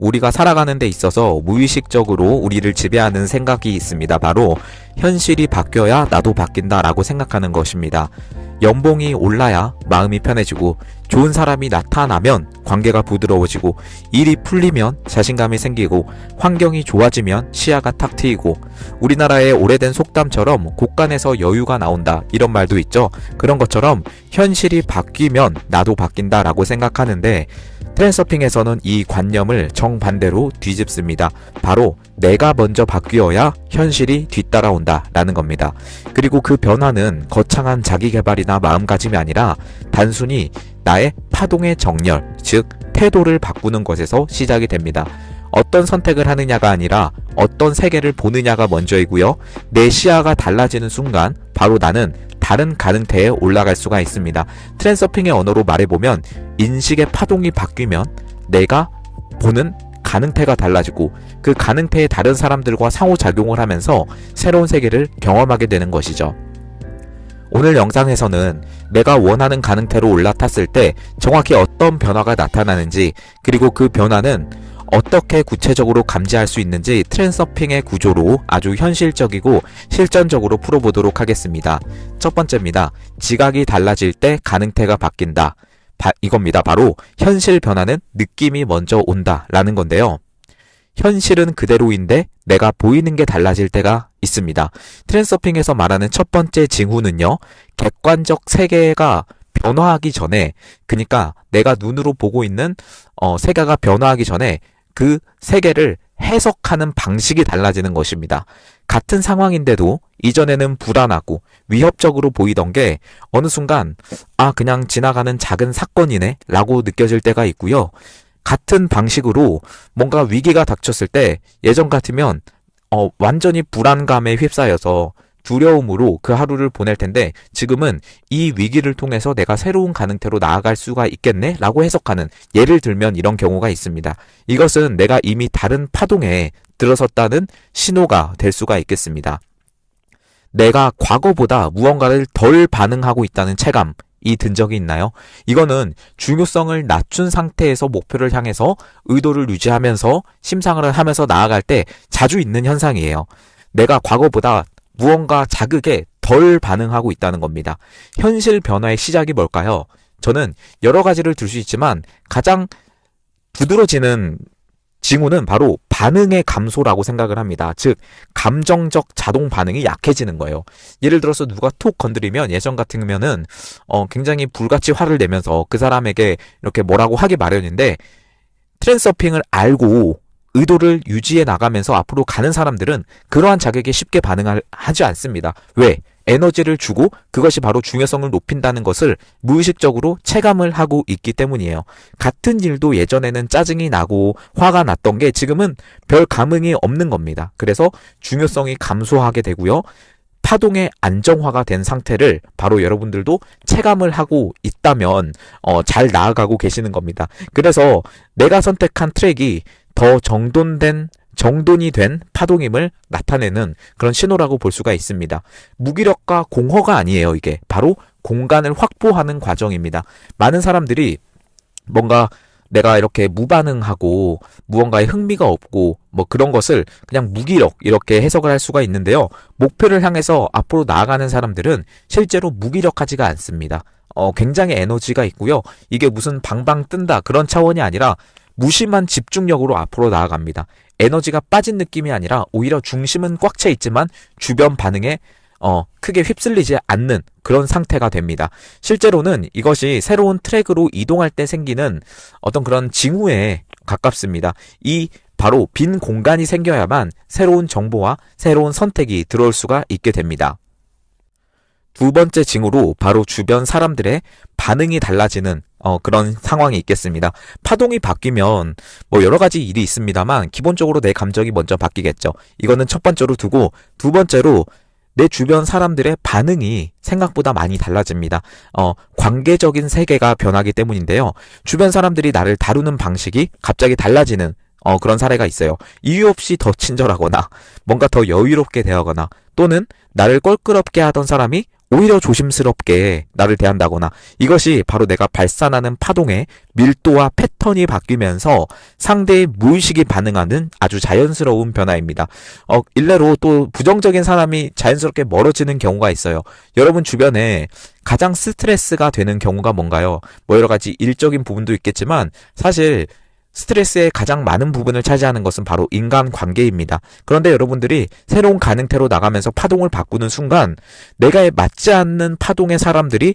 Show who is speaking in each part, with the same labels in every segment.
Speaker 1: 우리가 살아가는 데 있어서 무의식적으로 우리를 지배하는 생각이 있습니다. 바로 현실이 바뀌어야 나도 바뀐다라고 생각하는 것입니다. 연봉이 올라야 마음이 편해지고, 좋은 사람이 나타나면 관계가 부드러워지고, 일이 풀리면 자신감이 생기고, 환경이 좋아지면 시야가 탁 트이고, 우리나라의 오래된 속담처럼 곳간에서 여유가 나온다, 이런 말도 있죠. 그런 것처럼 현실이 바뀌면 나도 바뀐다라고 생각하는데, 트렌서핑에서는 이 관념을 정반대로 뒤집습니다. 바로 내가 먼저 바뀌어야 현실이 뒤따라온다 라는 겁니다. 그리고 그 변화는 거창한 자기개발이나 마음가짐이 아니라 단순히 나의 파동의 정렬, 즉 태도를 바꾸는 것에서 시작이 됩니다. 어떤 선택을 하느냐가 아니라 어떤 세계를 보느냐가 먼저이고요. 내 시야가 달라지는 순간 바로 나는 다른 가능태에 올라갈 수가 있습니다. 트렌서핑의 언어로 말해보면 인식의 파동이 바뀌면 내가 보는 가능태가 달라지고, 그 가능태의 다른 사람들과 상호작용을 하면서 새로운 세계를 경험하게 되는 것이죠. 오늘 영상에서는 내가 원하는 가능태로 올라탔을 때 정확히 어떤 변화가 나타나는지, 그리고 그 변화는 어떻게 구체적으로 감지할 수 있는지 트렌서핑의 구조로 아주 현실적이고 실전적으로 풀어보도록 하겠습니다. 첫 번째입니다. 지각이 달라질 때 가능태가 바뀐다. 이겁니다. 바로 현실 변화는 느낌이 먼저 온다 라는 건데요. 현실은 그대로인데 내가 보이는 게 달라질 때가 있습니다. 트렌서핑에서 말하는 첫 번째 징후는요, 객관적 세계가 변화하기 전에, 그러니까 내가 눈으로 보고 있는 세계가 변화하기 전에 그 세계를 해석하는 방식이 달라지는 것입니다. 같은 상황인데도 이전에는 불안하고 위협적으로 보이던 게 어느 순간 그냥 지나가는 작은 사건이네 라고 느껴질 때가 있고요. 같은 방식으로 뭔가 위기가 닥쳤을 때 예전 같으면 완전히 불안감에 휩싸여서 두려움으로 그 하루를 보낼 텐데, 지금은 이 위기를 통해서 내가 새로운 가능태로 나아갈 수가 있겠네 라고 해석하는, 예를 들면 이런 경우가 있습니다. 이것은 내가 이미 다른 파동에 들어섰다는 신호가 될 수가 있겠습니다. 내가 과거보다 무언가를 덜 반응하고 있다는 체감이 든 적이 있나요? 이거는 중요성을 낮춘 상태에서 목표를 향해서 의도를 유지하면서 심상을 하면서 나아갈 때 자주 있는 현상이에요. 내가 과거보다 무언가 자극에 덜 반응하고 있다는 겁니다. 현실 변화의 시작이 뭘까요? 저는 여러 가지를 들 수 있지만 가장 두드러지는 징후는 바로 반응의 감소라고 생각을 합니다. 즉, 감정적 자동 반응이 약해지는 거예요. 예를 들어서 누가 톡 건드리면 예전 같으면은 굉장히 불같이 화를 내면서 그 사람에게 이렇게 뭐라고 하기 마련인데, 트렌서핑을 알고 의도를 유지해 나가면서 앞으로 가는 사람들은 그러한 자극에 쉽게 반응하지 않습니다. 왜? 에너지를 주고 그것이 바로 중요성을 높인다는 것을 무의식적으로 체감을 하고 있기 때문이에요. 같은 일도 예전에는 짜증이 나고 화가 났던 게 지금은 별 감흥이 없는 겁니다. 그래서 중요성이 감소하게 되고요. 파동의 안정화가 된 상태를 바로 여러분들도 체감을 하고 있다면 잘 나아가고 계시는 겁니다. 그래서 내가 선택한 트랙이 더 정돈이 된 파동임을 나타내는 그런 신호라고 볼 수가 있습니다. 무기력과 공허가 아니에요. 이게 바로 공간을 확보하는 과정입니다. 많은 사람들이 뭔가 내가 이렇게 무반응하고 무언가에 흥미가 없고 뭐 그런 것을 그냥 무기력 이렇게 해석을 할 수가 있는데요. 목표를 향해서 앞으로 나아가는 사람들은 실제로 무기력하지가 않습니다. 굉장히 에너지가 있고요. 이게 무슨 방방 뜬다 그런 차원이 아니라 무심한 집중력으로 앞으로 나아갑니다. 에너지가 빠진 느낌이 아니라 오히려 중심은 꽉 차 있지만 주변 반응에 크게 휩쓸리지 않는 그런 상태가 됩니다. 실제로는 이것이 새로운 트랙으로 이동할 때 생기는 어떤 그런 징후에 가깝습니다. 이 바로 빈 공간이 생겨야만 새로운 정보와 새로운 선택이 들어올 수가 있게 됩니다. 두 번째 징후로 바로 주변 사람들의 반응이 달라지는 그런 상황이 있겠습니다. 파동이 바뀌면 뭐 여러 가지 일이 있습니다만 기본적으로 내 감정이 먼저 바뀌겠죠. 이거는 첫 번째로 두고, 두 번째로 내 주변 사람들의 반응이 생각보다 많이 달라집니다. 관계적인 세계가 변하기 때문인데요. 주변 사람들이 나를 다루는 방식이 갑자기 달라지는 그런 사례가 있어요. 이유 없이 더 친절하거나 뭔가 더 여유롭게 대하거나, 또는 나를 껄끄럽게 하던 사람이 오히려 조심스럽게 나를 대한다거나 이것이 바로 내가 발산하는 파동의 밀도와 패턴이 바뀌면서 상대의 무의식이 반응하는 아주 자연스러운 변화입니다. 일례로 또 부정적인 사람이 자연스럽게 멀어지는 경우가 있어요. 여러분 주변에 가장 스트레스가 되는 경우가 뭔가요? 뭐 여러 가지 일적인 부분도 있겠지만 사실 스트레스의 가장 많은 부분을 차지하는 것은 바로 인간관계입니다. 그런데 여러분들이 새로운 가능태로 나가면서 파동을 바꾸는 순간 내가 맞지 않는 파동의 사람들이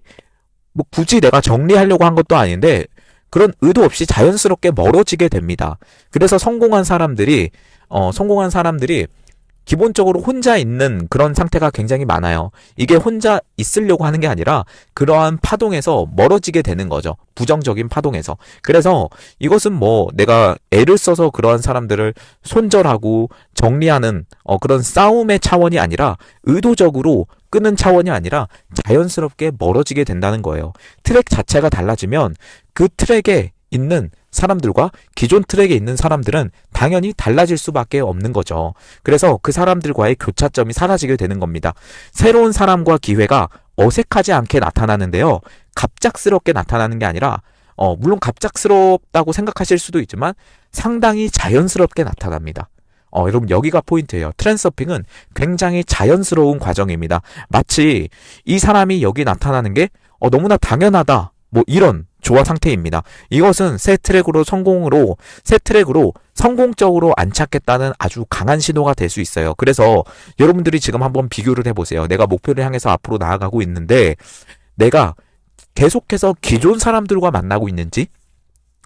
Speaker 1: 뭐 굳이 내가 정리하려고 한 것도 아닌데 그런 의도 없이 자연스럽게 멀어지게 됩니다. 그래서 성공한 사람들이 기본적으로 혼자 있는 그런 상태가 굉장히 많아요. 이게 혼자 있으려고 하는 게 아니라 그러한 파동에서 멀어지게 되는 거죠. 부정적인 파동에서. 그래서 이것은 뭐 내가 애를 써서 그러한 사람들을 손절하고 정리하는 그런 싸움의 차원이 아니라 의도적으로 끄는 차원이 아니라 자연스럽게 멀어지게 된다는 거예요. 트랙 자체가 달라지면 그 트랙에 있는 사람들과 기존 트랙에 있는 사람들은 당연히 달라질 수밖에 없는 거죠. 그래서 그 사람들과의 교차점이 사라지게 되는 겁니다. 새로운 사람과 기회가 어색하지 않게 나타나는데요. 갑작스럽게 나타나는 게 아니라 물론 갑작스럽다고 생각하실 수도 있지만 상당히 자연스럽게 나타납니다. 여러분 여기가 포인트예요. 트랜스서핑은 굉장히 자연스러운 과정입니다. 마치 이 사람이 여기 나타나는 게 너무나 당연하다. 뭐 이런 조화 상태입니다. 이것은 새 트랙으로 성공적으로 안착했다는 아주 강한 신호가 될 수 있어요. 그래서 여러분들이 지금 한번 비교를 해보세요. 내가 목표를 향해서 앞으로 나아가고 있는데 내가 계속해서 기존 사람들과 만나고 있는지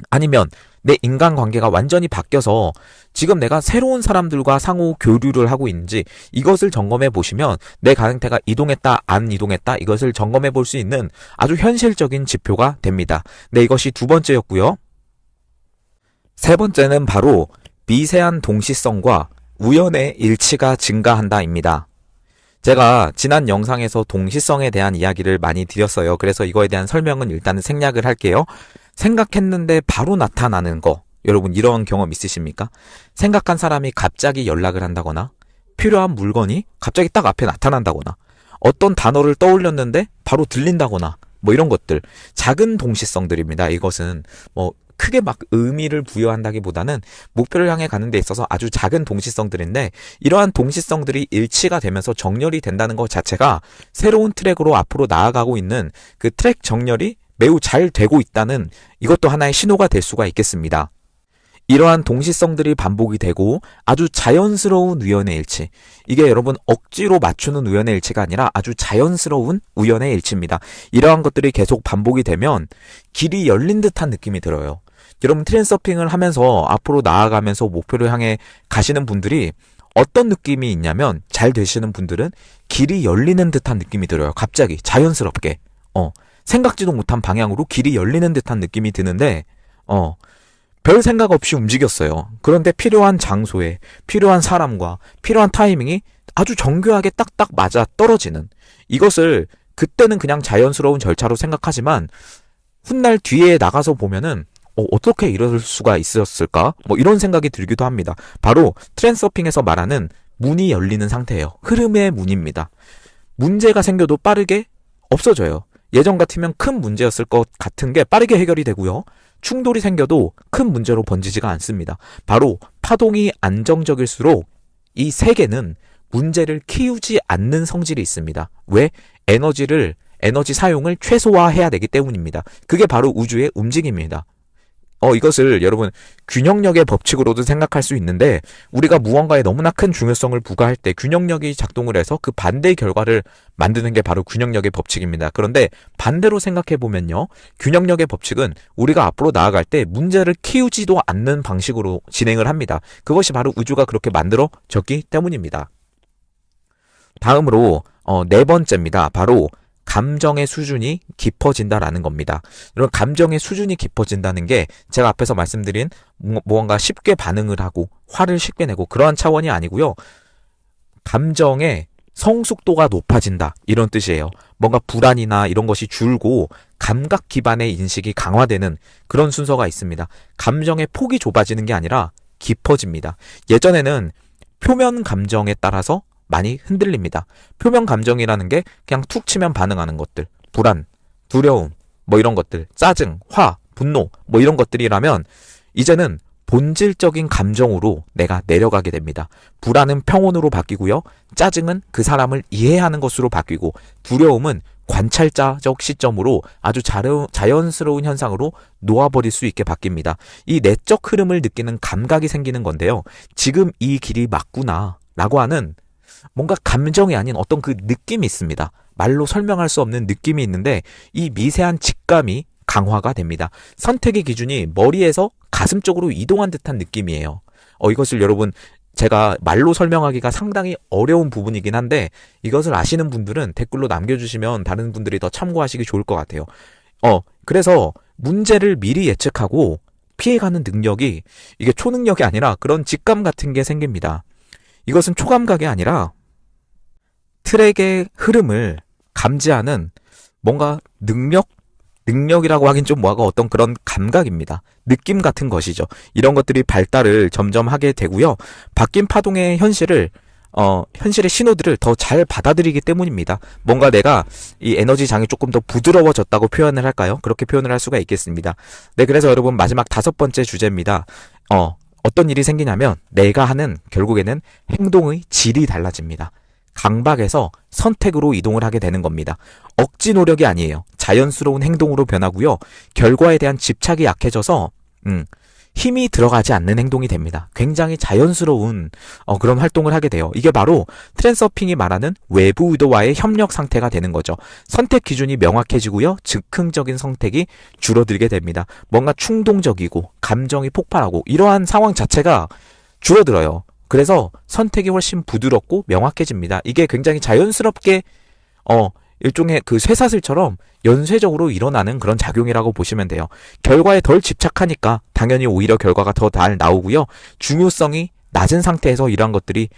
Speaker 1: 아니면 내 인간관계가 완전히 바뀌어서 지금 내가 새로운 사람들과 상호 교류를 하고 있는지 이것을 점검해 보시면 내 가능태가 이동했다 안 이동했다 이것을 점검해 볼 수 있는 아주 현실적인 지표가 됩니다. 네, 이것이 두 번째였고요. 세 번째는 바로 미세한 동시성과 우연의 일치가 증가한다입니다. 제가 지난 영상에서 동시성에 대한 이야기를 많이 드렸어요. 그래서 이거에 대한 설명은 일단은 생략을 할게요. 생각했는데 바로 나타나는 거. 여러분 이런 경험 있으십니까? 생각한 사람이 갑자기 연락을 한다거나 필요한 물건이 갑자기 딱 앞에 나타난다거나 어떤 단어를 떠올렸는데 바로 들린다거나 뭐 이런 것들. 작은 동시성들입니다. 이것은 뭐 크게 막 의미를 부여한다기보다는 목표를 향해 가는 데 있어서 아주 작은 동시성들인데 이러한 동시성들이 일치가 되면서 정렬이 된다는 것 자체가 새로운 트랙으로 앞으로 나아가고 있는 그 트랙 정렬이 매우 잘 되고 있다는 이것도 하나의 신호가 될 수가 있겠습니다. 이러한 동시성들이 반복이 되고 아주 자연스러운 우연의 일치. 이게 여러분 억지로 맞추는 우연의 일치가 아니라 아주 자연스러운 우연의 일치입니다. 이러한 것들이 계속 반복이 되면 길이 열린 듯한 느낌이 들어요. 여러분 트랜스서핑을 하면서 앞으로 나아가면서 목표를 향해 가시는 분들이 어떤 느낌이 있냐면 잘 되시는 분들은 길이 열리는 듯한 느낌이 들어요. 갑자기 자연스럽게. 생각지도 못한 방향으로 길이 열리는 듯한 느낌이 드는데 별 생각 없이 움직였어요. 그런데 필요한 장소에 필요한 사람과 필요한 타이밍이 아주 정교하게 딱딱 맞아 떨어지는 이것을 그때는 그냥 자연스러운 절차로 생각하지만 훗날 뒤에 나가서 보면은 어떻게 이럴 수가 있었을까? 뭐 이런 생각이 들기도 합니다. 바로 트랜스서핑에서 말하는 문이 열리는 상태예요. 흐름의 문입니다. 문제가 생겨도 빠르게 없어져요. 예전 같으면 큰 문제였을 것 같은 게 빠르게 해결이 되고요. 충돌이 생겨도 큰 문제로 번지지가 않습니다. 바로 파동이 안정적일수록 이 세계는 문제를 키우지 않는 성질이 있습니다. 왜? 에너지 사용을 최소화해야 되기 때문입니다. 그게 바로 우주의 움직임입니다. 이것을 여러분 균형력의 법칙으로도 생각할 수 있는데 우리가 무언가에 너무나 큰 중요성을 부과할 때 균형력이 작동을 해서 그 반대의 결과를 만드는 게 바로 균형력의 법칙입니다. 그런데 반대로 생각해 보면요. 균형력의 법칙은 우리가 앞으로 나아갈 때 문제를 키우지도 않는 방식으로 진행을 합니다. 그것이 바로 우주가 그렇게 만들어졌기 때문입니다. 다음으로 네 번째입니다. 바로 감정의 수준이 깊어진다라는 겁니다. 여러분 감정의 수준이 깊어진다는 게 제가 앞에서 말씀드린 무언가 쉽게 반응을 하고 화를 쉽게 내고 그러한 차원이 아니고요. 감정의 성숙도가 높아진다 이런 뜻이에요. 뭔가 불안이나 이런 것이 줄고 감각 기반의 인식이 강화되는 그런 순서가 있습니다. 감정의 폭이 좁아지는 게 아니라 깊어집니다. 예전에는 표면 감정에 따라서 많이 흔들립니다. 표면 감정이라는 게 그냥 툭 치면 반응하는 것들, 불안, 두려움, 뭐 이런 것들, 짜증, 화, 분노, 뭐 이런 것들이라면 이제는 본질적인 감정으로 내가 내려가게 됩니다. 불안은 평온으로 바뀌고요. 짜증은 그 사람을 이해하는 것으로 바뀌고, 두려움은 관찰자적 시점으로 아주 자연스러운 현상으로 놓아버릴 수 있게 바뀝니다. 이 내적 흐름을 느끼는 감각이 생기는 건데요. 지금 이 길이 맞구나 라고 하는 뭔가 감정이 아닌 어떤 그 느낌이 있습니다. 말로 설명할 수 없는 느낌이 있는데 이 미세한 직감이 강화가 됩니다. 선택의 기준이 머리에서 가슴 쪽으로 이동한 듯한 느낌이에요. 이것을 여러분 제가 말로 설명하기가 상당히 어려운 부분이긴 한데 이것을 아시는 분들은 댓글로 남겨주시면 다른 분들이 더 참고하시기 좋을 것 같아요. 그래서 문제를 미리 예측하고 피해가는 능력이 이게 초능력이 아니라 그런 직감 같은 게 생깁니다. 이것은 초감각이 아니라 트랙의 흐름을 감지하는 뭔가 능력이라고 하긴 좀 뭐하고 어떤 그런 감각입니다. 느낌 같은 것이죠. 이런 것들이 발달을 점점 하게 되고요. 바뀐 파동의 현실의 신호들을 더 잘 받아들이기 때문입니다. 뭔가 내가 이 에너지 장이 조금 더 부드러워졌다고 표현을 할까요? 그렇게 표현을 할 수가 있겠습니다. 네, 그래서 여러분 마지막 5번째 주제입니다. 어떤 일이 생기냐면 내가 하는 결국에는 행동의 질이 달라집니다. 강박에서 선택으로 이동을 하게 되는 겁니다. 억지 노력이 아니에요. 자연스러운 행동으로 변하고요. 결과에 대한 집착이 약해져서 힘이 들어가지 않는 행동이 됩니다. 굉장히 자연스러운 그런 활동을 하게 돼요. 이게 바로 트랜서핑이 말하는 외부 의도와의 협력 상태가 되는 거죠. 선택 기준이 명확해지고요. 즉흥적인 선택이 줄어들게 됩니다. 뭔가 충동적이고 감정이 폭발하고 이러한 상황 자체가 줄어들어요. 그래서 선택이 훨씬 부드럽고 명확해집니다. 이게 굉장히 자연스럽게 일종의 그 쇠사슬처럼 연쇄적으로 일어나는 그런 작용이라고 보시면 돼요. 결과에 덜 집착하니까 당연히 오히려 결과가 더 잘 나오고요. 중요성이 낮은 상태에서 이러한 것들이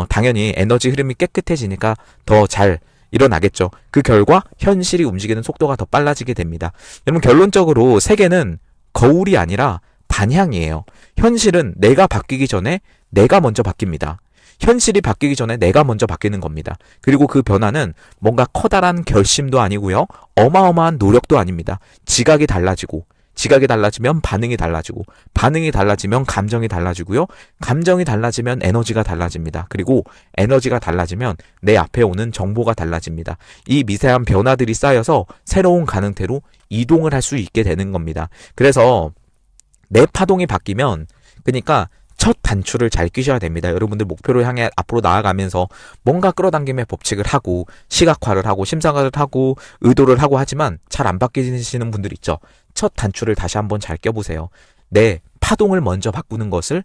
Speaker 1: 당연히 에너지 흐름이 깨끗해지니까 더 잘 일어나겠죠. 그 결과 현실이 움직이는 속도가 더 빨라지게 됩니다. 여러분 결론적으로 세계는 거울이 아니라 반향이에요. 현실은 내가 바뀌기 전에 내가 먼저 바뀝니다. 현실이 바뀌기 전에 내가 먼저 바뀌는 겁니다. 그리고 그 변화는 뭔가 커다란 결심도 아니고요. 어마어마한 노력도 아닙니다. 지각이 달라지면 반응이 달라지고, 반응이 달라지면 감정이 달라지고요. 감정이 달라지면 에너지가 달라집니다. 그리고 에너지가 달라지면 내 앞에 오는 정보가 달라집니다. 이 미세한 변화들이 쌓여서 새로운 가능태로 이동을 할 수 있게 되는 겁니다. 그래서 내 파동이 바뀌면, 그러니까 첫 단추를 잘 끼셔야 됩니다. 여러분들 목표를 향해 앞으로 나아가면서 뭔가 끌어당김의 법칙을 하고 시각화를 하고 심사를 하고 의도를 하고 하지만 잘 안 바뀌시는 분들 있죠. 첫 단추를 다시 한번 잘 껴보세요. 내 파동을 먼저 바꾸는 것을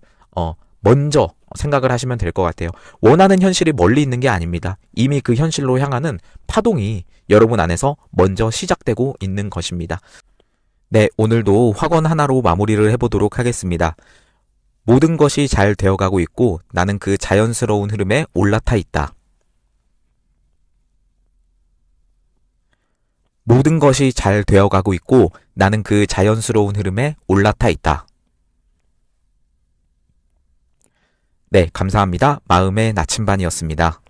Speaker 1: 먼저 생각을 하시면 될 것 같아요. 원하는 현실이 멀리 있는 게 아닙니다. 이미 그 현실로 향하는 파동이 여러분 안에서 먼저 시작되고 있는 것입니다. 네, 오늘도 확언 하나로 마무리를 해보도록 하겠습니다. 모든 것이 잘 되어가고 있고 나는 그 자연스러운 흐름에 올라타 있다. 모든 것이 잘 되어가고 있고 나는 그 자연스러운 흐름에 올라타 있다. 네, 감사합니다. 마음의 나침반이었습니다.